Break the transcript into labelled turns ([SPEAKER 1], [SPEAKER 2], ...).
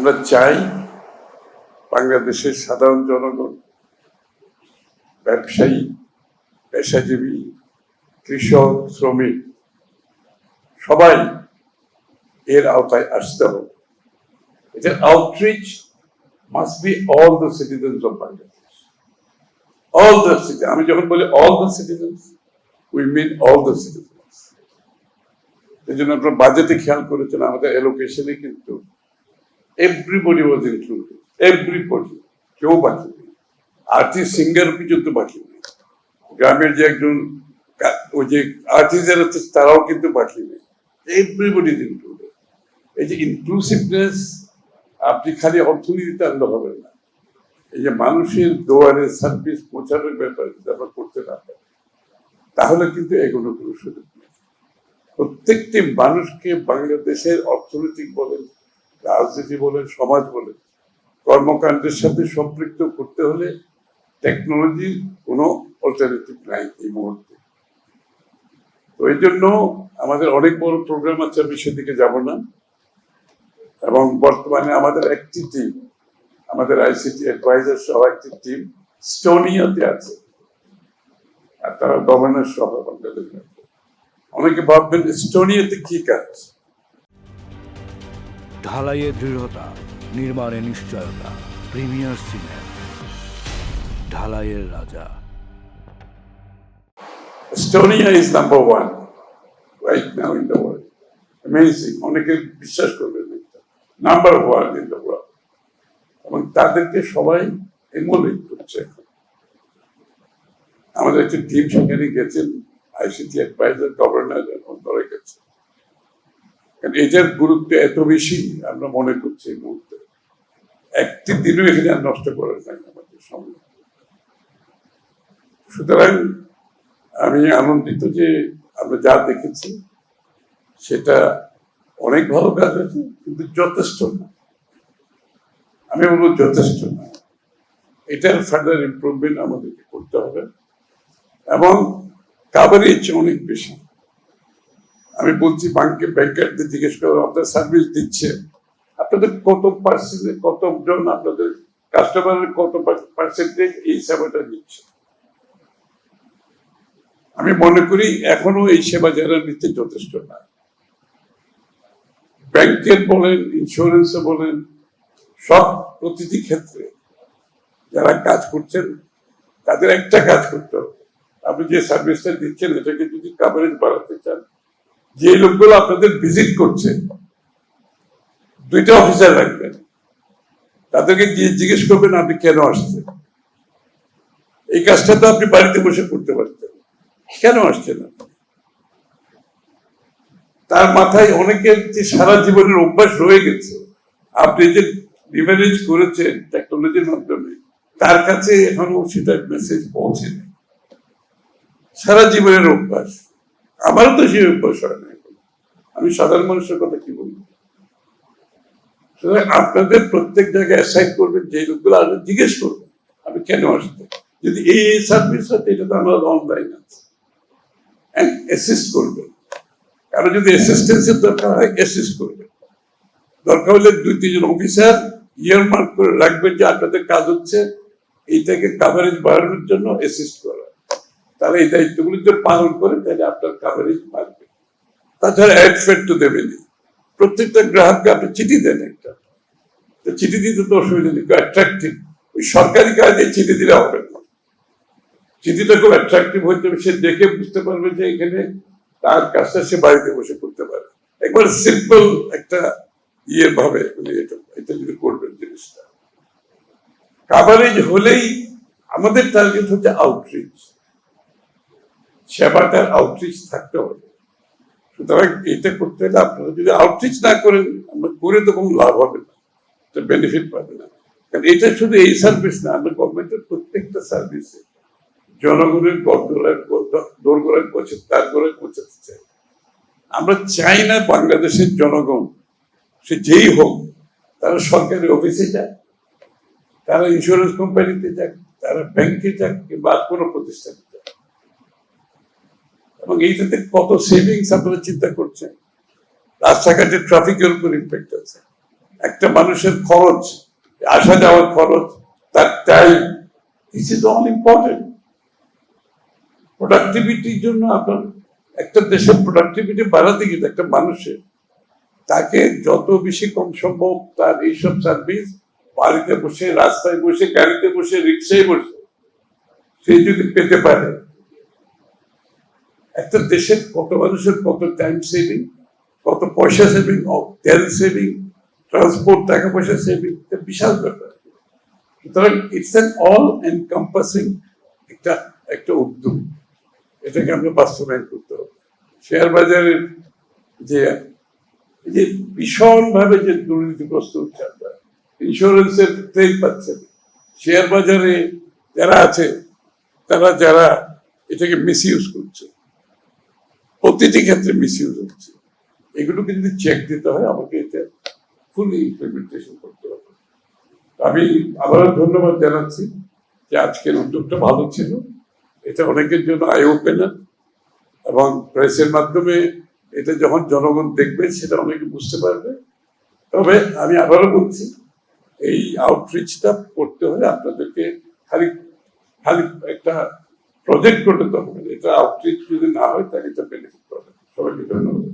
[SPEAKER 1] আমরা চাই বাংলাদেশের সাধারণ জনগণ, ব্যবসায়ী, পেশাজীবী, কৃষক, শ্রমিক সবাই এর আওতায় আসতে হবে। এটার outreach must be all the citizens of Bangladesh, all the city. আমি যখন বলি all the citizens, we mean all the citizens. এই জন্য আপনার বাজেটে খেয়াল করেছেন, আমাদের এলোকেশনে কিন্তু এভরিবডি ওয়াজ ইনক্লুডেড, এভরিবডি, কেউ বাকি নেই। আর্টিস্ট সিঙ্গার পর্যন্ত বাকি নেই। গ্রামের যে একজন ওই যে আর্টিস্ট আছে তারাও কিন্তু বাকি নেই। Everybody is included. এই যে ইনক্লুসিভনেস, আপনি খালি অর্থনীতিতে আনলে হবে না। এই যে মানুষের দোয়ারে সার্ভিস পৌঁছানোর ব্যাপারে যদি আমরা করতে না পারি, তাহলে কিন্তু এগুলো কোনো সুযোগ নেই। প্রত্যেকটি মানুষকে বাংলাদেশের অর্থনৈতিক বলেন, রাজনীতি বলেন, সমাজ বলেন, কর্মকাণ্ডের সাথে সম্পৃক্ত করতে হলে টেকনোলজির কোনো অল্টারনেটিভ নাই এই মুহূর্তে। তো এই জন্য আমাদের অনেক বড় প্রোগ্রাম আছে, আমি সেদিকে যাব না। এবং বর্তমানে আমাদের একটি টিম, আমাদের আইসিটি অ্যাডভাইজার সহ একটি টিম স্টোনিয়াতে আছে, আর তারা গভর্নর সহ বাংলাদেশ। অনেকে ভাববেন স্টোনিয়াতে কি কাজ?
[SPEAKER 2] ঢালাইয়ে দৃঢ়তা, নির্মাণে নিশ্চয়তা, প্রিমিয়ার সিমেন্ট, ঢালাইয়ের রাজা।
[SPEAKER 1] Estonia is number one right now in the world. Amazing. অনেকে বিশ্বাস করবেন number one in the world. এবং তাদেরকে সবাই এমুলেট করছে এখন। আমাদের একটা টিম সেখানে গেছেন, আইসিটি অ্যাডভাইজার, গভর্নর ধরে গেছে। কারণ এটার গুরুত্ব এত বেশি আমরা মনে করছি এই মুহূর্তে। একটি দিনও এখানে আর নষ্ট করার নাই আমাদের সময়। সুতরাং আমি আনন্দিত যে আমরা যা দেখেছি সেটা অনেক ভালো কাজ হয়েছে, কিন্তু যথেষ্ট না। আমি বলবো যথেষ্ট না। এটার ফার্দার ইমপ্রুভমেন্ট আমাদেরকে করতে হবে এবং কাভারেজ অনেক বেশি। আমি বলছি ব্যাংকারদের জিজ্ঞেস করো, আপনার সার্ভিস দিচ্ছে, আপনাদের কত পার্সেন্টেজ, কতজন আপনাদের কাস্টমারের কত পার্সেন্টেজ এই সেবাটা দিচ্ছে? আমি মনে করি এখনো এই সেবা যারা নিচ্ছে যথেষ্ট না। ব্যাংকের বলেন, ইন্স্যুরেন্সে বলেন, সব প্রতিটি ক্ষেত্রে যারা কাজ করছেন তাদের একটা কাজ করতে হবে। আপনি যে সার্ভিসটা দিচ্ছেন এটাকে যদি কাভারেজ বাড়াতে চান, যে লোকগুলো আপনাদের ভিজিট করছে, দুইটা অফিসার রাখবেন, তাদেরকে গিয়ে জিজ্ঞেস করবেন আপনি কেন আসছেন। এই কাজটা তো আপনি বাড়িতে বসে করতে পারতেন, কেন আসছেন আপনি? তার মাথায় অনেকের যে সারা জীবনের অভ্যাস রয়ে গেছে, আপনি যে লিভারেজ করেছেন টেকনোলজির মাধ্যমে, তার কাছে এখনো সেটা মেসেজ পৌঁছেনি। সারা জীবনের অভ্যাস, আমারও তো সেই অভ্যাস হয় না। আমি সাধারণ মানুষের কথা কি বলবো? আপনাদের প্রত্যেক জায়গায় অ্যাসাইন করবেন, যে লোকগুলো আসবে জিজ্ঞেস করবেন আপনি কেন আসবেন। যদি এই সার্ভিস হয় এটা তো আমরা অনলাইন আছে, অ্যাসিস্ট করবেন। কারো যদি অ্যাসিস্ট্যান্সের দরকার হয় অ্যাসিস্ট করবেন। দরকার হলে 2-3 জন অফিসার ইয়ারমার্ক করে রাখবেন যে আপনাদের কাজ হচ্ছে এইটাকে কাভারেজ বাড়ানোর জন্য অ্যাসিস্ট করা। তারা এই দায়িত্বগুলি যদি পালন করে তাহলে আপনার কাভারেজ বাড়বে। তাছাড়া অ্যাড ফেড তো দেবেনি। প্রত্যেকটা গ্রাহককে আপনি চিঠি দেন একটা, তো চিঠি দিতে তো অসুবিধা নেই, অ্যাট্রাকটিভ। ওই সরকারি কাজে চিঠি দিলে হবে না, চিঠিটা খুব অ্যাট্রাকটিভ হইতে হবে, সে দেখে বুঝতে পারবে যে এখানে তার কাজটা সে বাড়িতে বসে করতে পারে। একবার সিম্পল একটা ভাবে এটা যদি করবেন জিনিসটা কাভারেজ হলেই। আমাদের টার্গেট হচ্ছে আউটরিচ, সেবাটার আউটরিচ থাকতে হবে। সুতরাং এটা করতে হলে আপনারা যদি আউটরিচ না করেন, আমরা করে তো কোনো লাভ হবে না, বেনিফিট পাবে না। কারণ এটা শুধু এই সার্ভিস না, আমরা গভর্নমেন্টের প্রত্যেকটা সার্ভিসে জনগণের দোরগোড়ায় পৌঁছে তার গোড়ায় পৌঁছাতে চাই। আমরা চাই না বাংলাদেশের জনগণ সে যেই হোক, তারা সরকারি অফিসে যায়, তারা ইন্স্যুরেন্স কোম্পানিতে যাক, তারা ব্যাংকে যাক, কিংবা কোনো প্রতিষ্ঠানে যাক। এবং এইটাতে কত সেভিংস আপনারা চিন্তা করছেন। রাস্তাঘাটে ট্রাফিকের উপর ইম্প্যাক্ট আছে, একটা মানুষের খরচ, আসা যাওয়ার খরচ, তার time, this is all important. প্রোডাক্টিভিটির জন্য আপনার একটা দেশের প্রোডাক্টিভিটি বাড়াতে গেলে একটা মানুষের তাকে যত বেশি কম সম্ভব তার এইসব সার্ভিস বাড়িতে বসে, রাস্তায় বসে, গাড়িতে বসে, রিক্সায় বসে সে যদি পেতে পারে, একটা দেশের কত মানুষের কত টাইম সেভিং, কত পয়সা সেভিং, তেল সেভিং, ট্রান্সপোর্ট, টাকা পয়সা সেভিং, বিশাল ব্যাপার। সুতরাং ইটস অ্যান অল এনকম্পাসিং একটা একটা উদ্যোগ, এটাকে আমরা বাস্তবায়ন করতে হবে। শেয়ার বাজারের যে ভীষণ ভাবে যে দুর্নীতিগ্রস্ত হচ্ছে, আমরা ইন্স্যুরেন্সের ক্লেম পাচ্ছেন, শেয়ার বাজারে যারা আছে যারা এটাকে মিস ইউজ করছে, প্রতিটি ক্ষেত্রে মিস ইউজ হচ্ছে, এগুলোকে যদি চেক দিতে হয় আমাকে এটা ফুলি ইমপ্লিমেন্টেশন করতে হবে। আমি আবারও ধন্যবাদ জানাচ্ছি যে আজকের উদ্যোগটা ভালো ছিল, এটা অনেকের জন্য আই ওপেনার, এবং প্রেসের মাধ্যমে এটা যখন জনগণ দেখবে সেটা অনেকে বুঝতে পারবে। তবে আমি আবারও বলছি, এই আউটরিচটা করতে হলে আপনাদেরকে খালি খালি একটা প্রজেক্ট করতে হবে, এটা আউটরিচ যদি না হয় তাহলে এটা বেনিফিট পাবে। সবাইকে ধন্যবাদ।